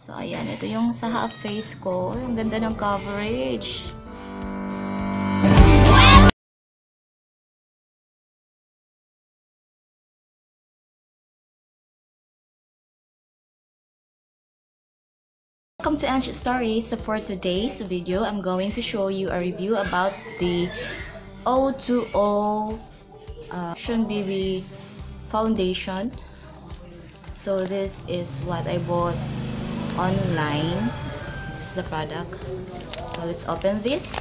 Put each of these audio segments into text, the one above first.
So, ayan. Ito yung sa half face ko. Ang ganda ng coverage. Welcome to Angie Stories. So for today's video, I'm going to show you a review about the O2O BB foundation. So this is what I bought online. This is the product. So let's open this.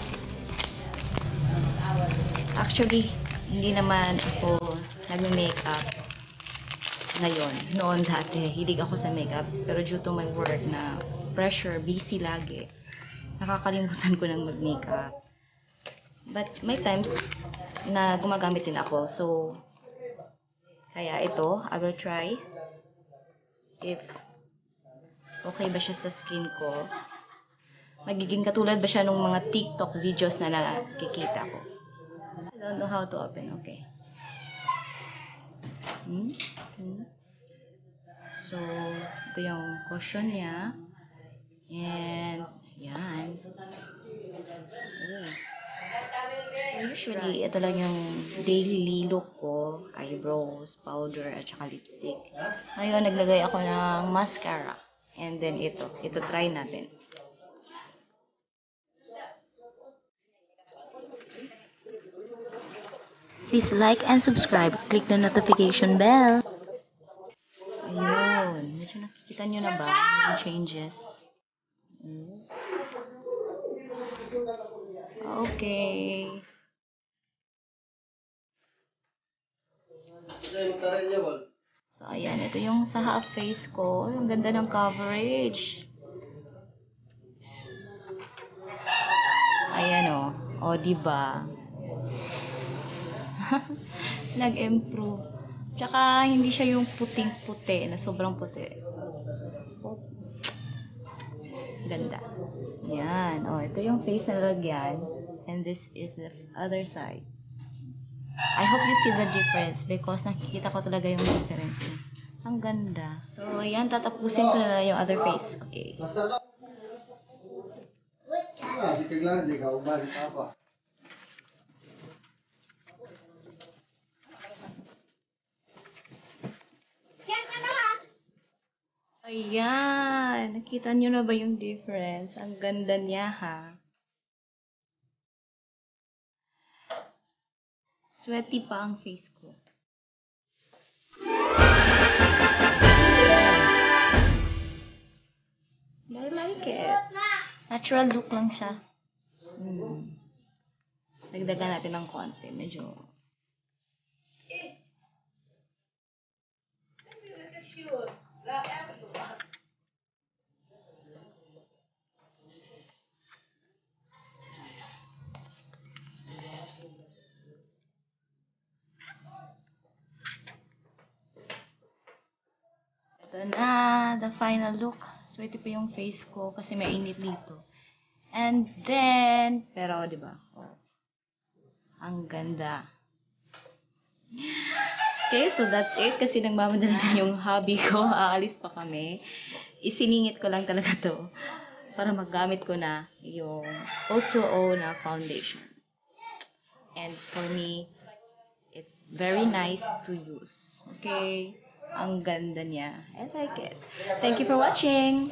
Actually, hindi naman ako nagme-makeup ngayon. Noon dati, hilig ako sa makeup. Pero due to my work na pressure, busy lagi, nakakalimutan ko nang mag-makeup. But may times na gumagamit din ako. So, kaya ito, I will try if okay ba siya sa skin ko. Magiging katulad ba siya ng mga TikTok videos na nakikita ko. I don't know how to open. Okay. So, ito yung cushion niya. And, yan. So, usually, ito lang yung daily look ko. Eyebrows, powder, at saka lipstick. Ngayon, naglagay ako ng mascara. And then, ito try natin. Please like and subscribe. Click the notification bell. Ayun. Medyo nakikita nyo na ba yung changes? Okay. So, ayan. Ito yung sa half face ko. Yung ganda ng coverage. Ayan o. O, diba? Nag-improve. Tsaka, hindi siya yung puting-puti na sobrang puti. Oh. Ganda. Yan. O, ito yung face na lalagyan. And this is the other side. I hope you see the difference because nakikita ko talaga yung difference. Ang ganda. So, ayan. Tatapusin ko na yung other face. Okay. Ayan. Nakita nyo na ba yung difference? Ang ganda niya, ha? Sweaty pa ang face ko. I like it. Natural look lang siya. Dagdagan natin ng konti. Medyo... Ito na, the final look. Sweaty pa yung face ko kasi mainit dito. And then, pero diba? Oh, ang ganda. Okay, so that's it. Kasi nagmamadali na yung hobby ko. Aalis pa kami. Isiningit ko lang talaga to para magamit ko na yung O2O na foundation. And for me, it's very nice to use. Okay? Ang ganda niya. I like it. Thank you for watching!